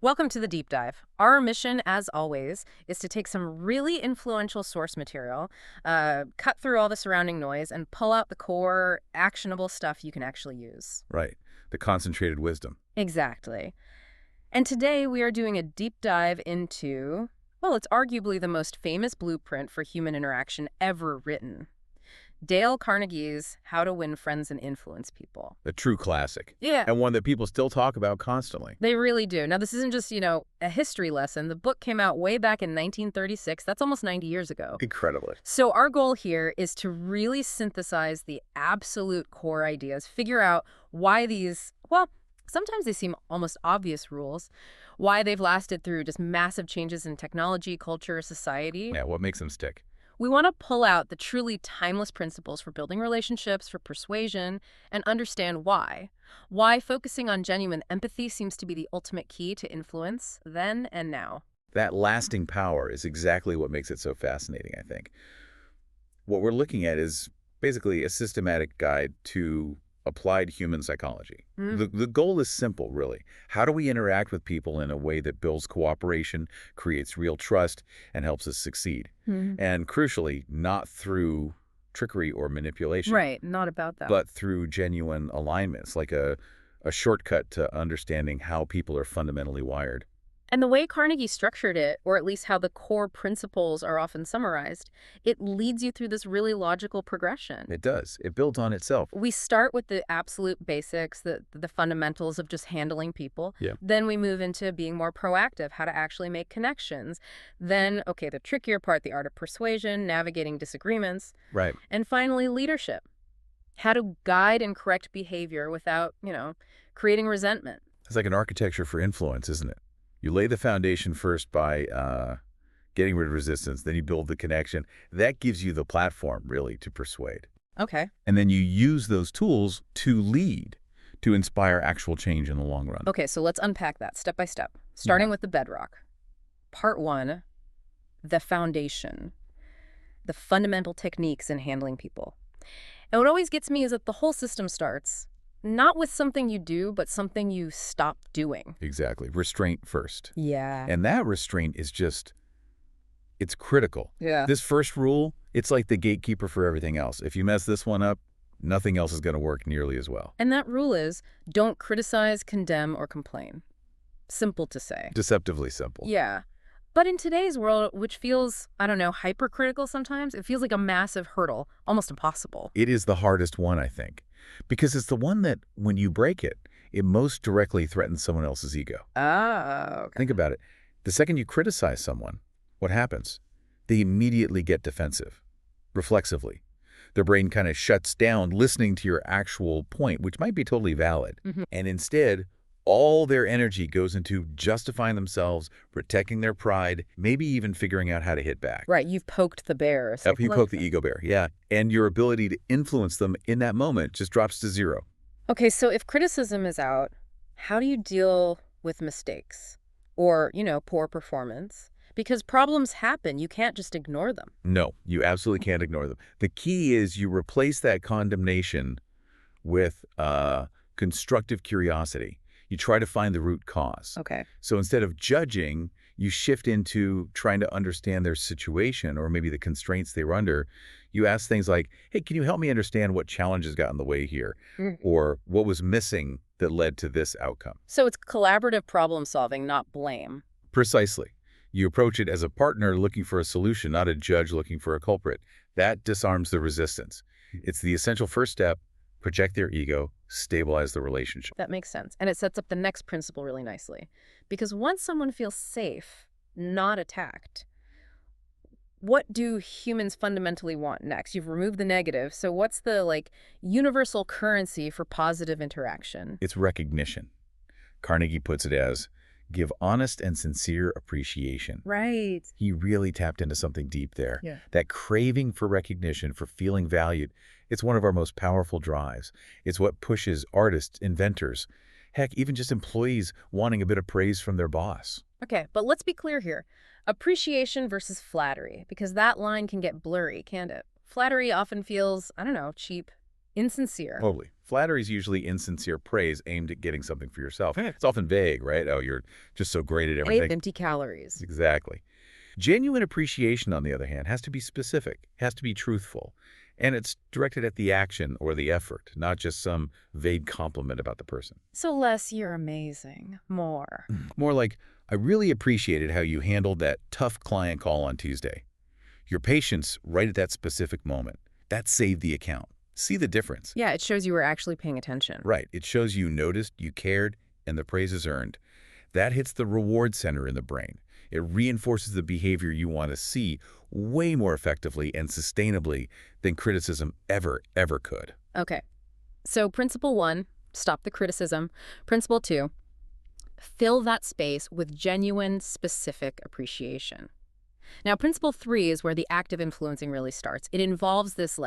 Welcome to the deep dive. Our mission, as always, is to take some really influential source material, cut through all the surrounding noise, and pull out the core, actionable stuff you can actually use. Right. The concentrated wisdom. Exactly. And today we are doing a deep dive into, well, it's arguably the most famous blueprint for human interaction ever written. Dale Carnegie's How to Win Friends and Influence People. A true classic. Yeah. And one that people still talk about constantly. They really do. Now, this isn't just, a history lesson. The book came out way back in 1936. That's almost 90 years ago. Incredibly. So our goal here is to really synthesize the absolute core ideas, figure out why these, well, sometimes they seem almost obvious rules, why they've lasted through just massive changes in technology, culture, society. Yeah, what makes them stick? We want to pull out the truly timeless principles for building relationships, for persuasion, and understand why. Why focusing on genuine empathy seems to be the ultimate key to influence then and now. That lasting power is exactly what makes it so fascinating, I think. What we're looking at is basically a systematic guide to applied human psychology. The goal is simple, really. How do we interact with people in a way that builds cooperation, creates real trust, and helps us succeed? And crucially, not through trickery or manipulation. Right, not about that. But through genuine alignments, like a shortcut to understanding how people are fundamentally wired. And the way Carnegie structured it, or at least how the core principles are often summarized, it leads you through this really logical progression. It does. It builds on itself. We start with the absolute basics, the fundamentals of just handling people. Yeah. Then we move into being more proactive, how to actually make connections. Then, okay, the trickier part, the art of persuasion, navigating disagreements. Right. And finally, leadership. How to guide and correct behavior without, creating resentment. It's like an architecture for influence, isn't it? You lay the foundation first by getting rid of resistance, then you build the connection. That gives you the platform, really, to persuade. Okay. And then you use those tools to lead, to inspire actual change in the long run. Okay, so let's unpack that step by step, starting with the bedrock. Part 1, the foundation, the fundamental techniques in handling people. And what always gets me is that the whole system starts not with something you do, but something you stop doing. Exactly. Restraint first. Yeah. And that restraint is it's critical. Yeah. This first rule, it's like the gatekeeper for everything else. If you mess this one up, nothing else is going to work nearly as well. And that rule is, don't criticize, condemn, or complain. Simple to say. Deceptively simple. Yeah. But in today's world, which feels, hypercritical sometimes, it feels like a massive hurdle, almost impossible. It is the hardest one, I think, because it's the one that, when you break it, it most directly threatens someone else's ego. Oh, okay. Think about it. The second you criticize someone, what happens? They immediately get defensive, reflexively. Their brain kind of shuts down listening to your actual point, which might be totally valid. And instead, all their energy goes into justifying themselves, protecting their pride, maybe even figuring out how to hit back. Right, you've poked the bear. It's Help like, you look. poke the ego bear, yeah. And your ability to influence them in that moment just drops to zero. Okay, so if criticism is out, how do you deal with mistakes or, poor performance? Because problems happen. You can't just ignore them. No, you absolutely can't ignore them. The key is you replace that condemnation with constructive curiosity. You try to find the root cause. Okay. So instead of judging, you shift into trying to understand their situation or maybe the constraints they were under. You ask things like, hey, can you help me understand what challenges got in the way here? Or what was missing that led to this outcome? So it's collaborative problem solving, not blame. Precisely. You approach it as a partner looking for a solution, not a judge looking for a culprit. That disarms the resistance. It's the essential first step. Project their ego, stabilize the relationship. That makes sense. And it sets up the next principle really nicely. Because once someone feels safe, not attacked, what do humans fundamentally want next? You've removed the negative. So what's the, universal currency for positive interaction? It's recognition. Carnegie puts it as, give honest and sincere appreciation. Right. He really tapped into something deep there. Yeah. That craving for recognition, for feeling valued, it's one of our most powerful drives. It's what pushes artists, inventors, heck, even just employees wanting a bit of praise from their boss. Okay, but let's be clear here. Appreciation versus flattery, because that line can get blurry, can't it? Flattery often feels, cheap, Insincere. Totally. Flattery is usually insincere praise aimed at getting something for yourself. It's often vague, right? Oh, you're just so great at Eight everything. empty calories. Exactly. Genuine appreciation, on the other hand, has to be specific, has to be truthful, and it's directed at the action or the effort, not just some vague compliment about the person. So less, you're amazing. More. More like, I really appreciated how you handled that tough client call on Tuesday. Your patience right at that specific moment. That saved the account. See the difference? Yeah, it shows you were actually paying attention. Right. It shows you noticed, you cared, and the praise is earned. That hits the reward center in the brain. It reinforces the behavior you want to see way more effectively and sustainably than criticism ever could. Okay. So principle 1, stop the criticism. Principle 2, fill that space with genuine, specific appreciation. Now, principle 3 is where the active influencing really starts. It involves this,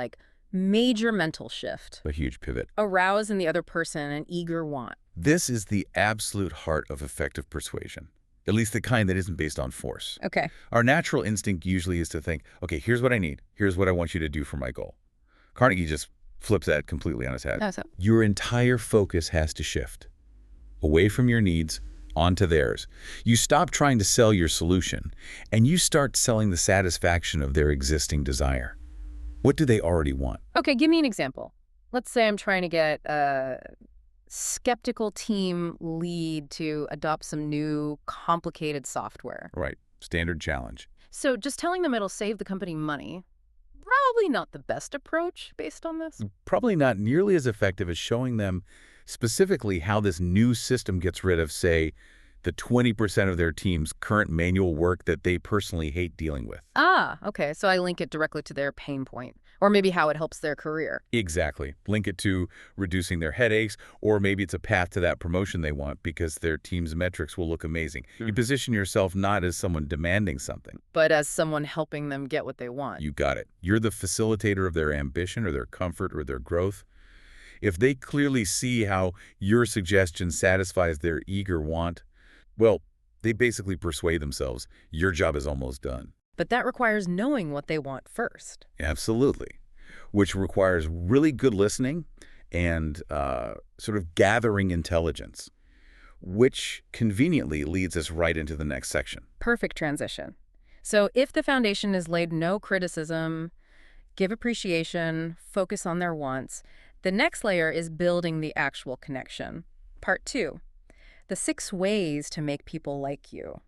major mental shift. A huge pivot. Arouse in the other person an eager want. This is the absolute heart of effective persuasion, at least the kind that isn't based on force. Okay. Our natural instinct usually is to think, okay, here's what I need. Here's what I want you to do for my goal. Carnegie just flips that completely on his head. How so? Your entire focus has to shift away from your needs onto theirs. You stop trying to sell your solution, and you start selling the satisfaction of their existing desire. What do they already want? Okay, give me an example. Let's say I'm trying to get a skeptical team lead to adopt some new complicated software. Right. Standard challenge. So just telling them it'll save the company money, probably not the best approach based on this. Probably not nearly as effective as showing them specifically how this new system gets rid of, say, the 20% of their team's current manual work that they personally hate dealing with. Ah, okay. So I link it directly to their pain point, or maybe how it helps their career. Exactly. Link it to reducing their headaches, or maybe it's a path to that promotion they want because their team's metrics will look amazing. You position yourself not as someone demanding something, But as someone helping them get what they want. you got it. You're the facilitator of their ambition or their comfort or their growth. If they clearly see how your suggestion satisfies their eager want, well, they basically persuade themselves your job is almost done. But that requires knowing what they want first. Absolutely. Which requires really good listening and sort of gathering intelligence, which conveniently leads us right into the next section. Perfect transition. So if the foundation is laid no criticism, give appreciation, focus on their wants, the next layer is building the actual connection. Part 2, the 6 ways to make people like you.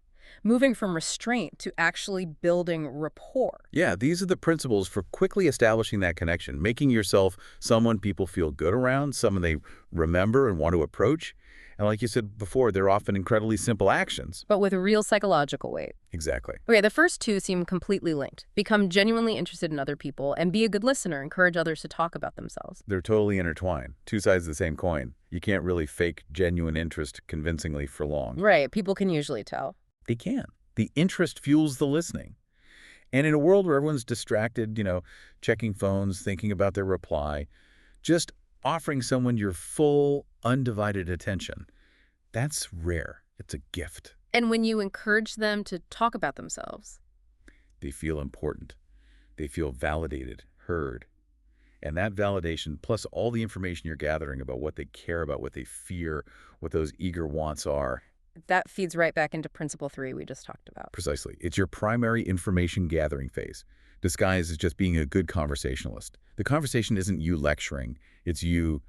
Moving from restraint to actually building rapport. Yeah, these are the principles for quickly establishing that connection, making yourself someone people feel good around, someone they remember and want to approach. And like you said before, they're often incredibly simple actions. But with a real psychological weight. Exactly. Okay, the first 2 seem completely linked. Become genuinely interested in other people and be a good listener. Encourage others to talk about themselves. They're totally intertwined. 2 sides of the same coin. You can't really fake genuine interest convincingly for long. Right, people can usually tell. They can. The interest fuels the listening. And in a world where everyone's distracted, checking phones, thinking about their reply, just offering someone your full, undivided attention, that's rare. It's a gift. And when you encourage them to talk about themselves. They feel important. They feel validated, heard. And that validation, plus all the information you're gathering about what they care about, what they fear, what those eager wants are. That feeds right back into principle 3 we just talked about. Precisely. It's your primary information gathering phase, disguised as just being a good conversationalist. The conversation isn't you lecturing. It's you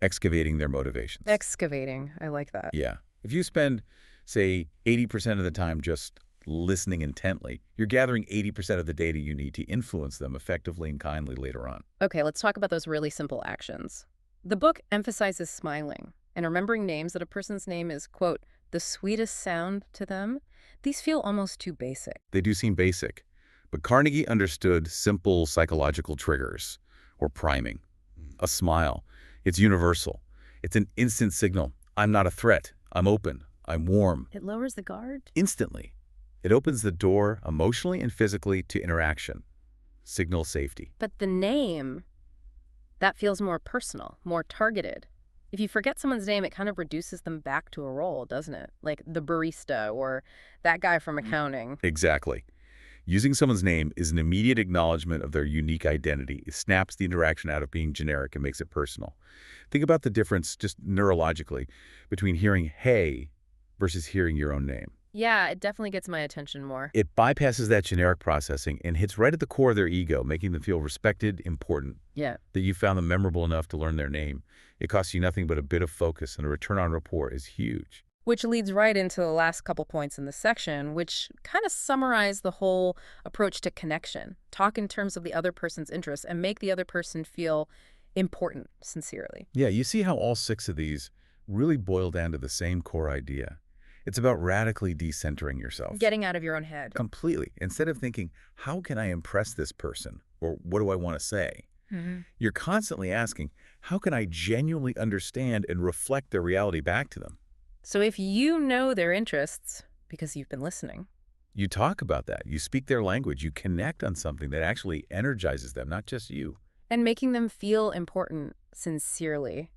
excavating their motivations. Excavating. I like that. Yeah. If you spend, say, 80% of the time just listening intently, you're gathering 80% of the data you need to influence them effectively and kindly later on. Okay, let's talk about those really simple actions. The book emphasizes smiling and remembering names that a person's name is, quote, the sweetest sound to them. These feel almost too basic. They do seem basic, but Carnegie understood simple psychological triggers or priming. A smile. It's universal. It's an instant signal. I'm not a threat. I'm open. I'm warm. It lowers the guard? Instantly. It opens the door emotionally and physically to interaction. Signal safety. But the name, that feels more personal, more targeted. If you forget someone's name, it kind of reduces them back to a role, doesn't it? Like the barista or that guy from accounting. Exactly. Using someone's name is an immediate acknowledgement of their unique identity. It snaps the interaction out of being generic and makes it personal. Think about the difference, just neurologically, between hearing "hey" versus hearing your own name. Yeah, it definitely gets my attention more. It bypasses that generic processing and hits right at the core of their ego, making them feel respected, important, Yeah. that you found them memorable enough to learn their name. It costs you nothing but a bit of focus, and the return on rapport is huge. Which leads right into the last couple points in this section, which kind of summarize the whole approach to connection. Talk in terms of the other person's interests and make the other person feel important, sincerely. Yeah, you see how all 6 of these really boil down to the same core idea. It's about radically decentering yourself. Getting out of your own head. Completely. Instead of thinking, how can I impress this person? Or what do I want to say? You're constantly asking, how can I genuinely understand and reflect their reality back to them? So if you know their interests, because you've been listening, You talk about that. You speak their language. You connect on something that actually energizes them, not just you. and making them feel important sincerely,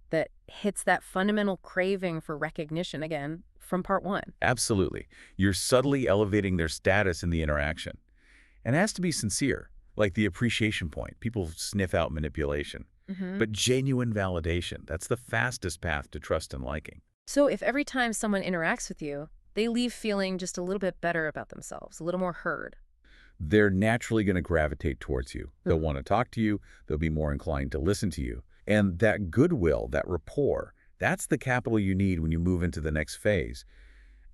that hits that fundamental craving for recognition again from part 1. Absolutely. You're subtly elevating their status in the interaction. And it has to be sincere, like the appreciation point. People sniff out manipulation. But genuine validation, that's the fastest path to trust and liking. So if every time someone interacts with you, they leave feeling just a little bit better about themselves, a little more heard. They're naturally going to gravitate towards you. They'll want to talk to you. They'll be more inclined to listen to you. And that goodwill, that rapport, that's the capital you need when you move into the next phase,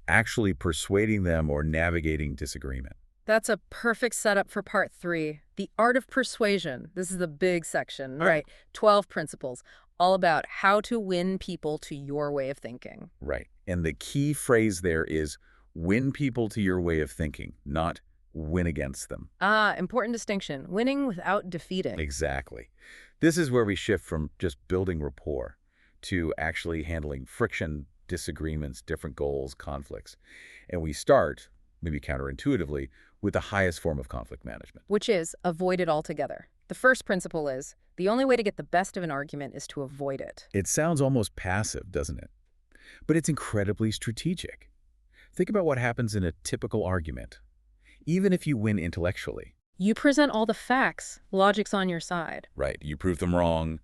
actually persuading them or navigating disagreement. That's a perfect setup for part 3, the art of persuasion. This is the big section, All right. right? 12 principles, all about how to win people to your way of thinking. Right. And the key phrase there is win people to your way of thinking, not win against them. Ah, important distinction. Winning without defeating. Exactly. This is where we shift from just building rapport to actually handling friction, disagreements, different goals, conflicts. And we start, maybe counterintuitively, with the highest form of conflict management. Which is avoid it altogether. The first principle is the only way to get the best of an argument is to avoid it. It sounds almost passive, doesn't it? But it's incredibly strategic. Think about what happens in a typical argument. Even if you win intellectually, You present all the facts. Logic's on your side. right, you prove them wrong.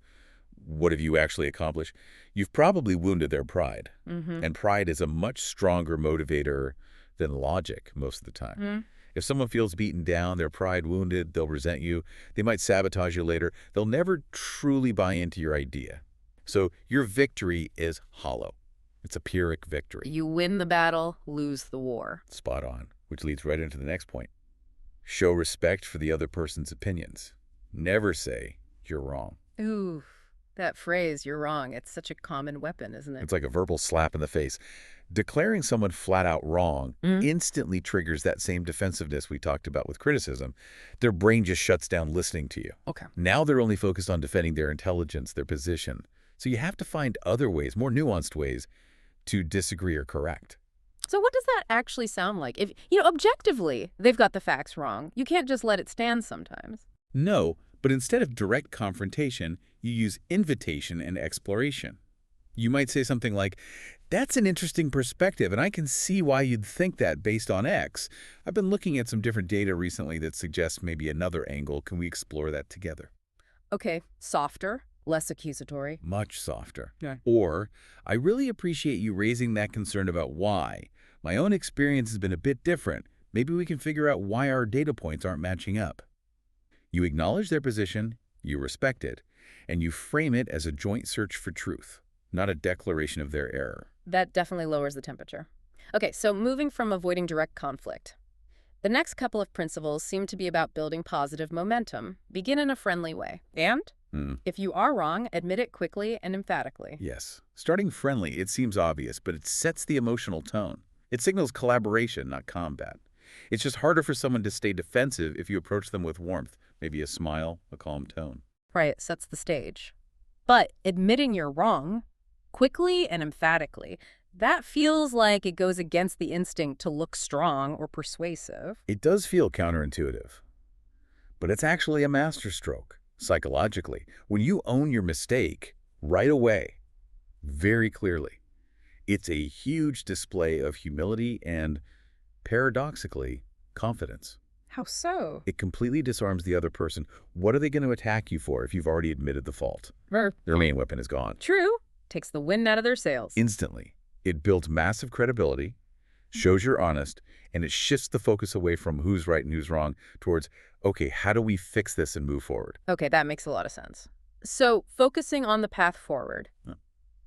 What have you actually accomplished? You've probably wounded their pride. And pride is a much stronger motivator than logic most of the time. If someone feels beaten down, their pride wounded, they'll resent you. They might sabotage you later. They'll never truly buy into your idea. So your victory is hollow. It's a Pyrrhic victory. You win the battle, lose the war. Spot on, which leads right into the next point. Show respect for the other person's opinions. Never say, you're wrong. Ooh, that phrase, you're wrong, it's such a common weapon, isn't it? It's like a verbal slap in the face. Declaring someone flat out wrong instantly triggers that same defensiveness we talked about with criticism. Their brain just shuts down listening to you. Okay. Now they're only focused on defending their intelligence, their position. So you have to find other ways, more nuanced ways, to disagree or correct. So what does that actually sound like? If, objectively, they've got the facts wrong. You can't just let it stand sometimes. No, but instead of direct confrontation, you use invitation and exploration. You might say something like, that's an interesting perspective, and I can see why you'd think that based on X. I've been looking at some different data recently that suggests maybe another angle. Can we explore that together? Okay, softer, less accusatory. Much softer. Yeah. Or, I really appreciate you raising that concern about why. My own experience has been a bit different. Maybe we can figure out why our data points aren't matching up. You acknowledge their position, you respect it, and you frame it as a joint search for truth, not a declaration of their error. That definitely lowers the temperature. Okay, so moving from avoiding direct conflict. The next couple of principles seem to be about building positive momentum. Begin in a friendly way. And if you are wrong, admit it quickly and emphatically. Yes. Starting friendly, it seems obvious, but it sets the emotional tone. It signals collaboration, not combat. It's just harder for someone to stay defensive if you approach them with warmth, maybe a smile, a calm tone. Right, it sets the stage. But admitting you're wrong, quickly and emphatically, that feels like it goes against the instinct to look strong or persuasive. It does feel counterintuitive, but it's actually a masterstroke, psychologically. When you own your mistake right away, very clearly, it's a huge display of humility and, paradoxically, confidence. How so? It completely disarms the other person. What are they going to attack you for if you've already admitted the fault? Ver. Their main weapon is gone. True. Takes the wind out of their sails. Instantly. It builds massive credibility, shows you're honest, and it shifts the focus away from who's right and who's wrong towards, okay, how do we fix this and move forward? Okay, that makes a lot of sense. So, focusing on the path forward,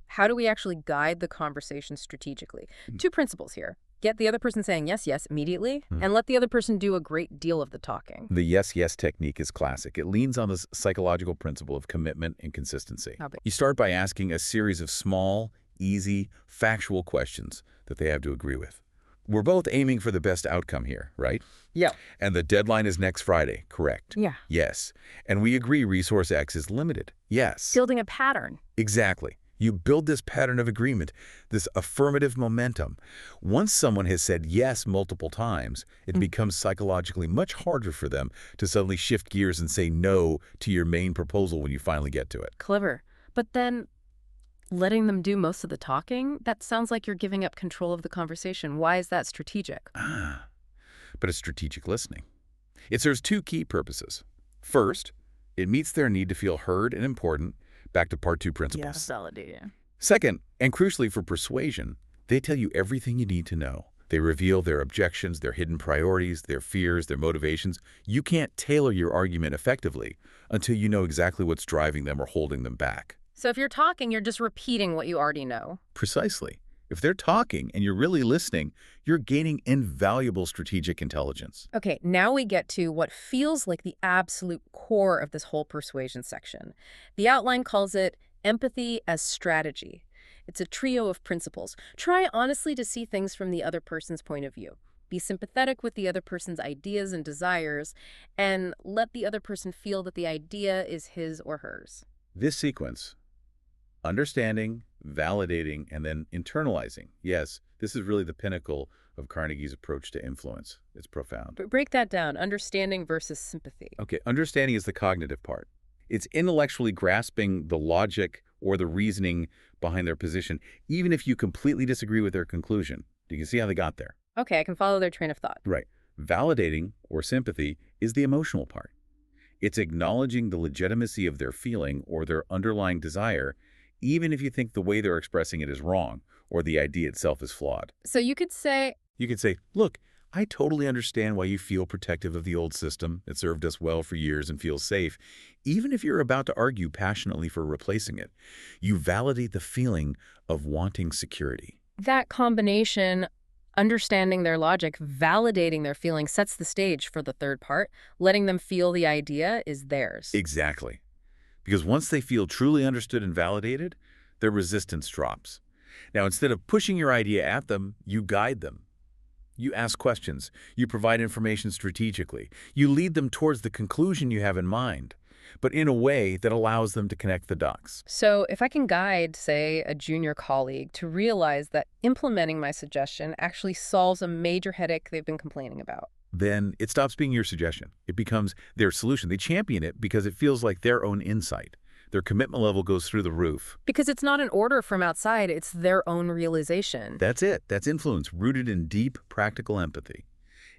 how do we actually guide the conversation strategically? Two principles here. Get the other person saying yes, yes immediately, and let the other person do a great deal of the talking. The yes-yes technique is classic. It leans on the psychological principle of commitment and consistency. You start by asking a series of small, easy, factual questions that they have to agree with. We're both aiming for the best outcome here, right? Yeah. And the deadline is next Friday, correct? Yeah. Yes. And we agree resource X is limited. Yes. Building a pattern. Exactly. You build this pattern of agreement, this affirmative momentum. Once someone has said yes multiple times, it becomes psychologically much harder for them to suddenly shift gears and say no to your main proposal when you finally get to it. Clever. But then letting them do most of the talking, that sounds like you're giving up control of the conversation. Why is that strategic? But it's strategic listening. It serves two key purposes. First, it meets their need to feel heard and important, back to part 2 principles. Yeah, validating. Second, and crucially for persuasion, they tell you everything you need to know. They reveal their objections, their hidden priorities, their fears, their motivations. You can't tailor your argument effectively until you know exactly what's driving them or holding them back. So if you're talking, you're just repeating what you already know. Precisely. If they're talking and you're really listening, you're gaining invaluable strategic intelligence. Okay, now we get to what feels like the absolute core of this whole persuasion section. The outline calls it empathy as strategy. It's a trio of principles. Try honestly to see things from the other person's point of view. Be sympathetic with the other person's ideas and desires, and let the other person feel that the idea is his or hers. This sequence, understanding, validating, and then internalizing. Yes, this is really the pinnacle of Carnegie's approach to influence. It's profound. But break that down, understanding versus sympathy. Okay, understanding is the cognitive part. It's intellectually grasping the logic or the reasoning behind their position, even if you completely disagree with their conclusion. You can see how they got there. Okay, I can follow their train of thought. Right. Validating, or sympathy, is the emotional part. It's acknowledging the legitimacy of their feeling or their underlying desire, even if you think the way they're expressing it is wrong or the idea itself is flawed. So you could say, look, I totally understand why you feel protective of the old system. It served us well for years and feels safe. Even if you're about to argue passionately for replacing it, you validate the feeling of wanting security. that combination, understanding their logic, validating their feelings, sets the stage for the third part, letting them feel the idea is theirs. Exactly. Because once they feel truly understood and validated, their resistance drops. Now, instead of pushing your idea at them, you guide them. You ask questions. You provide information strategically. You lead them towards the conclusion you have in mind, but in a way that allows them to connect the dots. So if I can guide, say, a junior colleague to realize that implementing my suggestion actually solves a major headache they've been complaining about, Then it stops being your suggestion. It becomes their solution. They champion it because it feels like their own insight. Their commitment level goes through the roof. because it's not an order from outside, it's their own realization. That's it. That's influence rooted in deep, practical empathy.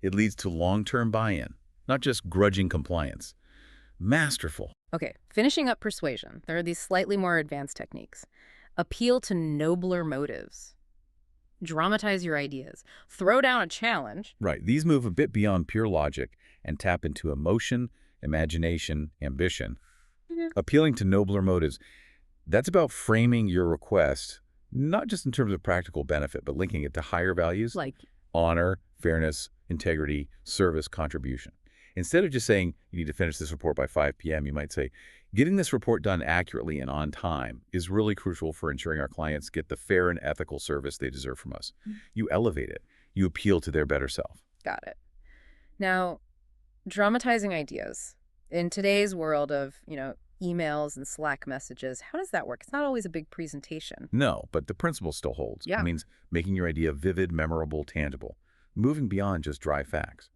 It leads to long-term buy-in, not just grudging compliance. Masterful. Okay, finishing up persuasion, there are these slightly more advanced techniques. Appeal to nobler motives. Dramatize your ideas. Throw down a challenge. Right. These move a bit beyond pure logic and tap into emotion, imagination, ambition. Appealing to nobler motives. That's about framing your request, not just in terms of practical benefit, but linking it to higher values, Like, honor, fairness, integrity, service, contribution. Instead of just saying, you need to finish this report by 5 p.m., you might say, getting this report done accurately and on time is really crucial for ensuring our clients get the fair and ethical service they deserve from us. You elevate it. You appeal to their better self. got it. Now, dramatizing ideas. In today's world of, emails and Slack messages, how does that work? It's not always a big presentation. No, but the principle still holds. Yeah. It means making your idea vivid, memorable, tangible, moving beyond just dry facts.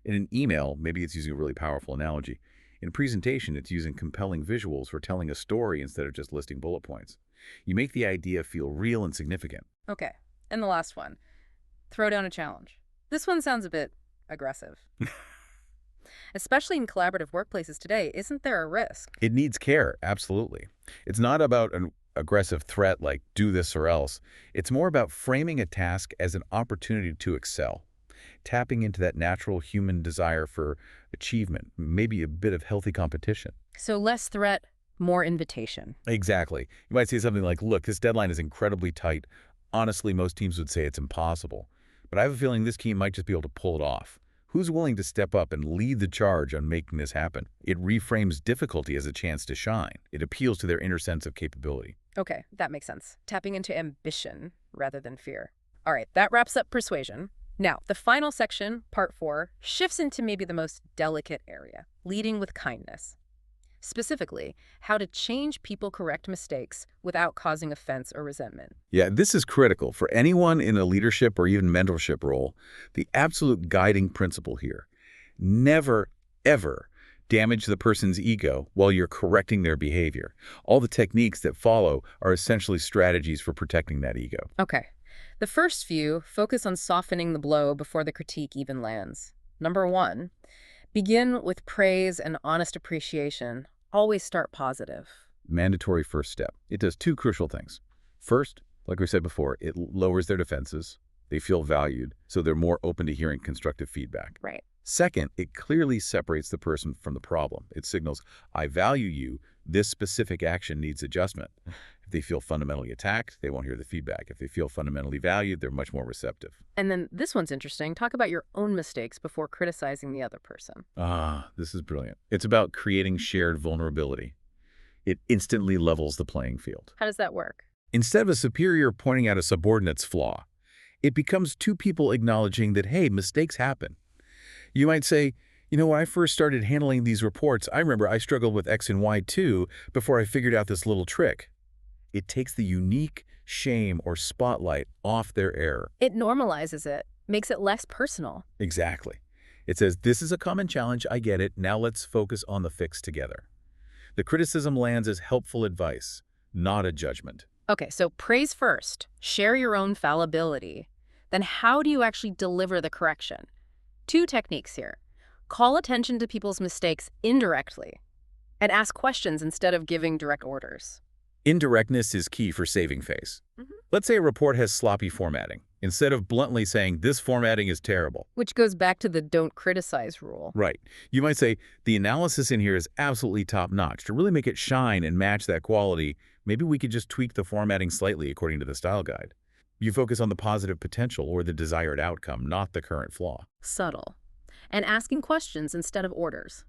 In an email, maybe it's using a really powerful analogy. In a presentation, it's using compelling visuals or telling a story instead of just listing bullet points. You make the idea feel real and significant. Okay, and the last one. Throw down a challenge. This one sounds a bit aggressive. Especially in collaborative workplaces today, isn't there a risk? It needs care, absolutely. It's not about an aggressive threat like do this or else. It's more about framing a task as an opportunity to excel, tapping into that natural human desire for achievement, maybe a bit of healthy competition. So less threat, more invitation. Exactly. You might say something like, look, this deadline is incredibly tight. Honestly, most teams would say it's impossible. But I have a feeling this team might just be able to pull it off. Who's willing to step up and lead the charge on making this happen? It reframes difficulty as a chance to shine. It appeals to their inner sense of capability. Okay, that makes sense. Tapping into ambition rather than fear. All right, that wraps up persuasion. Now, the final section, part 4, shifts into maybe the most delicate area, leading with kindness. Specifically, how to change people correct mistakes without causing offense or resentment. Yeah, this is critical for anyone in a leadership or even mentorship role. The absolute guiding principle here. Never, ever damage the person's ego while you're correcting their behavior. All the techniques that follow are essentially strategies for protecting that ego. Okay, the first few focus on softening the blow before the critique even lands. Number 1, begin with praise and honest appreciation. Always start positive. Mandatory first step. It does two crucial things. First, like we said before, it lowers their defenses. They feel valued, so they're more open to hearing constructive feedback. Right. Second, it clearly separates the person from the problem. It signals, I value you. This specific action needs adjustment. If they feel fundamentally attacked, they won't hear the feedback. If they feel fundamentally valued, they're much more receptive. And then this one's interesting. Talk about your own mistakes before criticizing the other person. Ah, this is brilliant. It's about creating shared vulnerability. It instantly levels the playing field. How does that work? Instead of a superior pointing out a subordinate's flaw, it becomes two people acknowledging that, hey, mistakes happen. You might say, you know, when I first started handling these reports, I remember I struggled with X and Y too before I figured out this little trick. It takes the unique shame or spotlight off their error. It normalizes it, makes it less personal. Exactly. It says, this is a common challenge, I get it, now let's focus on the fix together. The criticism lands as helpful advice, not a judgment. Okay, so praise first. Share your own fallibility. Then how do you actually deliver the correction? 2 techniques here. Call attention to people's mistakes indirectly and ask questions instead of giving direct orders. Indirectness is key for saving face. Let's say a report has sloppy formatting. Instead of bluntly saying, this formatting is terrible. Which goes back to the don't criticize rule. Right. You might say, the analysis in here is absolutely top-notch. To really make it shine and match that quality, maybe we could just tweak the formatting slightly according to the style guide. You focus on the positive potential or the desired outcome, not the current flaw. Subtle. And asking questions instead of orders.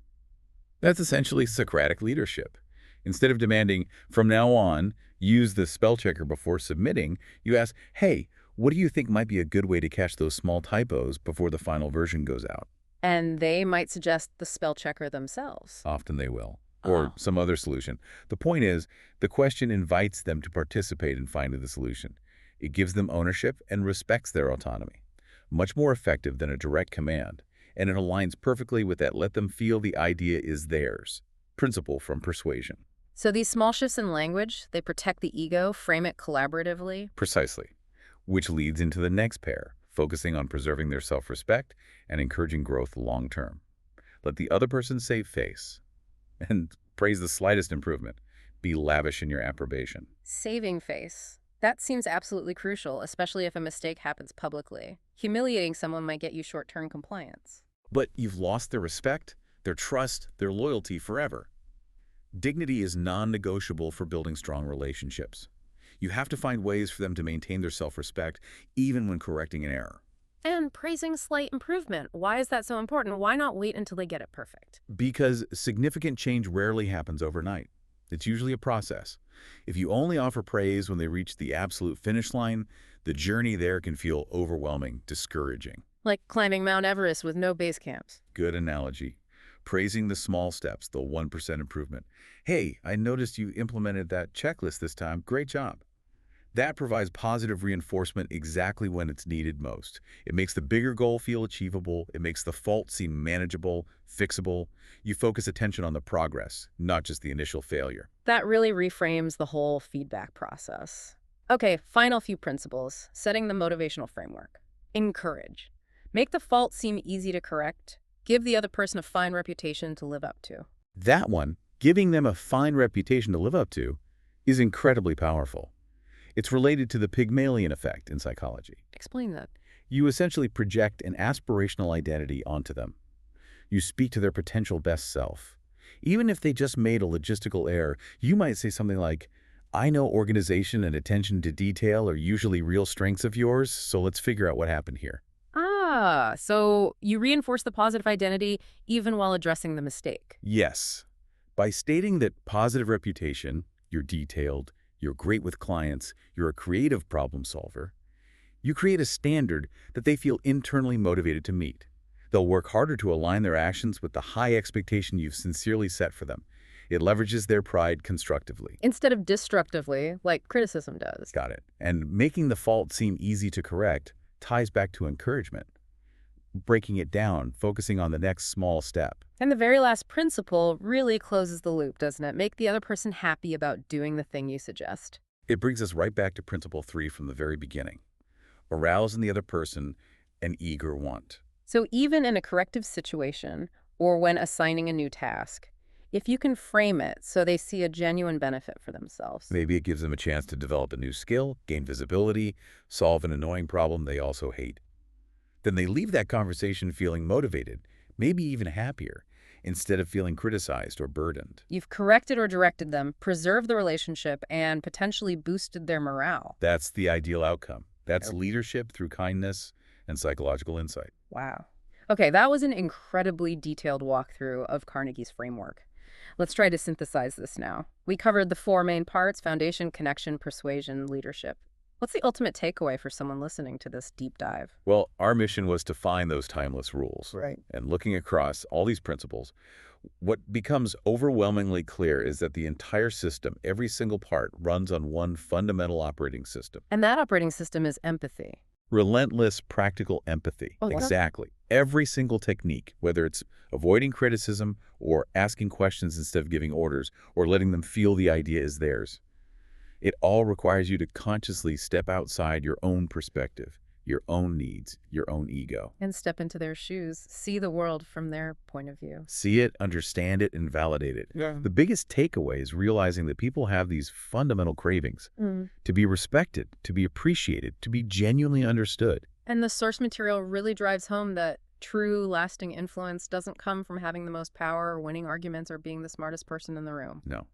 That's essentially Socratic leadership. Instead of demanding, from now on, use the spell checker before submitting, you ask, hey, what do you think might be a good way to catch those small typos before the final version goes out? And they might suggest the spell checker themselves. Often they will. Or some other solution. The point is, the question invites them to participate in finding the solution. It gives them ownership and respects their autonomy. Much more effective than a direct command. And it aligns perfectly with that let them feel the idea is theirs principle from persuasion. So these small shifts in language, they protect the ego, frame it collaboratively. Precisely. Which leads into the next pair, focusing on preserving their self-respect and encouraging growth long-term. Let the other person save face and praise the slightest improvement. Be lavish in your approbation. Saving face. That seems absolutely crucial, especially if a mistake happens publicly. Humiliating someone might get you short-term compliance. But you've lost their respect, their trust, their loyalty forever. Dignity is non-negotiable for building strong relationships. You have to find ways for them to maintain their self-respect, even when correcting an error. And praising slight improvement. Why is that so important? Why not wait until they get it perfect? Because significant change rarely happens overnight. It's usually a process. If you only offer praise when they reach the absolute finish line, the journey there can feel overwhelming, discouraging. Like climbing Mount Everest with no base camps. Good analogy. Praising the small steps, the 1% improvement. Hey, I noticed you implemented that checklist this time. Great job. That provides positive reinforcement exactly when it's needed most. It makes the bigger goal feel achievable. It makes the fault seem manageable, fixable. You focus attention on the progress, not just the initial failure. That really reframes the whole feedback process. Okay, final few principles. Setting the motivational framework. Encourage. Make the fault seem easy to correct. Give the other person a fine reputation to live up to. That one, giving them a fine reputation to live up to, is incredibly powerful. It's related to the Pygmalion effect in psychology. Explain that. You essentially project an aspirational identity onto them. You speak to their potential best self. Even if they just made a logistical error, you might say something like, I know organization and attention to detail are usually real strengths of yours, so let's figure out what happened here. Ah, so you reinforce the positive identity even while addressing the mistake. Yes. By stating that positive reputation, you're detailed, you're great with clients, you're a creative problem solver, you create a standard that they feel internally motivated to meet. They'll work harder to align their actions with the high expectation you've sincerely set for them. It leverages their pride constructively. Instead of destructively, like criticism does. Got it. And making the fault seem easy to correct ties back to encouragement. Breaking it down, focusing on the next small step. And the very last principle really closes the loop, doesn't it? Make the other person happy about doing the thing you suggest. It brings us right back to principle 3 from the very beginning. Arouse in the other person an eager want. So even in a corrective situation or when assigning a new task, if you can frame it so they see a genuine benefit for themselves. Maybe it gives them a chance to develop a new skill, gain visibility, solve an annoying problem they also hate. Then they leave that conversation feeling motivated, maybe even happier, instead of feeling criticized or burdened. You've corrected or directed them, preserved the relationship, and potentially boosted their morale. That's the ideal outcome. That's leadership through kindness and psychological insight. Wow. Okay, that was an incredibly detailed walkthrough of Carnegie's framework. Let's try to synthesize this now. We covered the 4 main parts: foundation, connection, persuasion, leadership. What's the ultimate takeaway for someone listening to this deep dive? Well, our mission was to find those timeless rules. Right. And looking across all these principles, what becomes overwhelmingly clear is that the entire system, every single part, runs on one fundamental operating system. And that operating system is empathy. Relentless, practical empathy. Oh, what? Exactly. Every single technique, whether it's avoiding criticism or asking questions instead of giving orders or letting them feel the idea is theirs. It all requires you to consciously step outside your own perspective, your own needs, your own ego. And step into their shoes, see the world from their point of view. See it, understand it, and validate it. Yeah. The biggest takeaway is realizing that people have these fundamental cravings to be respected, to be appreciated, to be genuinely understood. And the source material really drives home that true, lasting influence doesn't come from having the most power or winning arguments or being the smartest person in the room. No.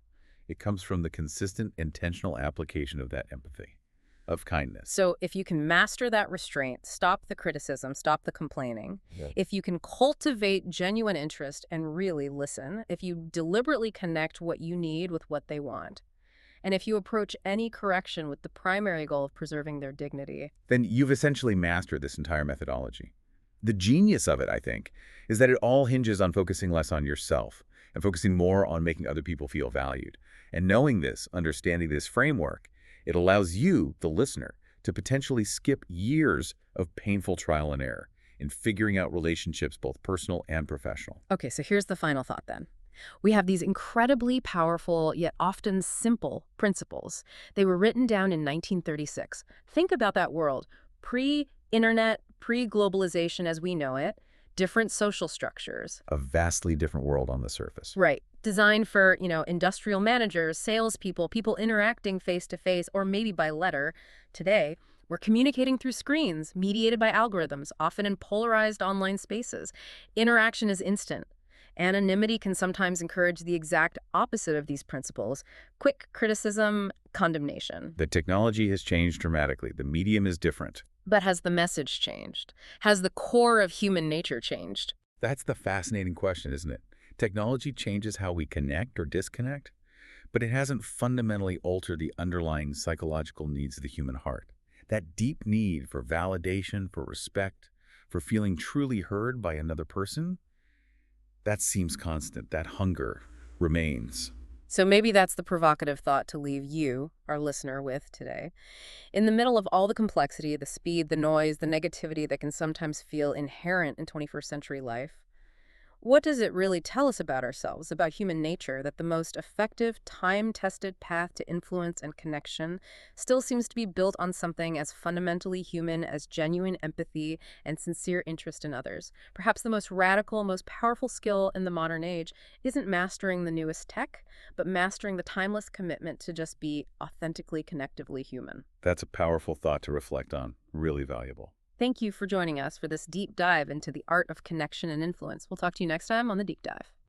It comes from the consistent, intentional application of that empathy, of kindness. So if you can master that restraint, stop the criticism, stop the complaining, if you can cultivate genuine interest and really listen, if you deliberately connect what you need with what they want, and if you approach any correction with the primary goal of preserving their dignity, then you've essentially mastered this entire methodology. The genius of it, I think, is that it all hinges on focusing less on yourself and focusing more on making other people feel valued. And knowing this, understanding this framework, it allows you, the listener, to potentially skip years of painful trial and error in figuring out relationships, both personal and professional. Okay, so here's the final thought then. We have these incredibly powerful, yet often simple principles. They were written down in 1936. Think about that world. Pre-internet, pre-globalization as we know it, different social structures. A vastly different world on the surface. Right. Designed for, industrial managers, salespeople, people interacting face-to-face or maybe by letter. Today, we're communicating through screens, mediated by algorithms, often in polarized online spaces. Interaction is instant. Anonymity can sometimes encourage the exact opposite of these principles: quick criticism, condemnation. The technology has changed dramatically. The medium is different. But has the message changed? Has the core of human nature changed? That's the fascinating question, isn't it? Technology changes how we connect or disconnect, but it hasn't fundamentally altered the underlying psychological needs of the human heart. That deep need for validation, for respect, for feeling truly heard by another person, that seems constant. That hunger remains. So maybe that's the provocative thought to leave you, our listener, with today. In the middle of all the complexity, the speed, the noise, the negativity that can sometimes feel inherent in 21st century life, What does it really tell us about ourselves, about human nature, that the most effective, time-tested path to influence and connection still seems to be built on something as fundamentally human as genuine empathy and sincere interest in others? Perhaps the most radical, most powerful skill in the modern age isn't mastering the newest tech, but mastering the timeless commitment to just be authentically, connectively human. That's a powerful thought to reflect on. Really valuable. Thank you for joining us for this deep dive into the art of connection and influence. We'll talk to you next time on The Deep Dive.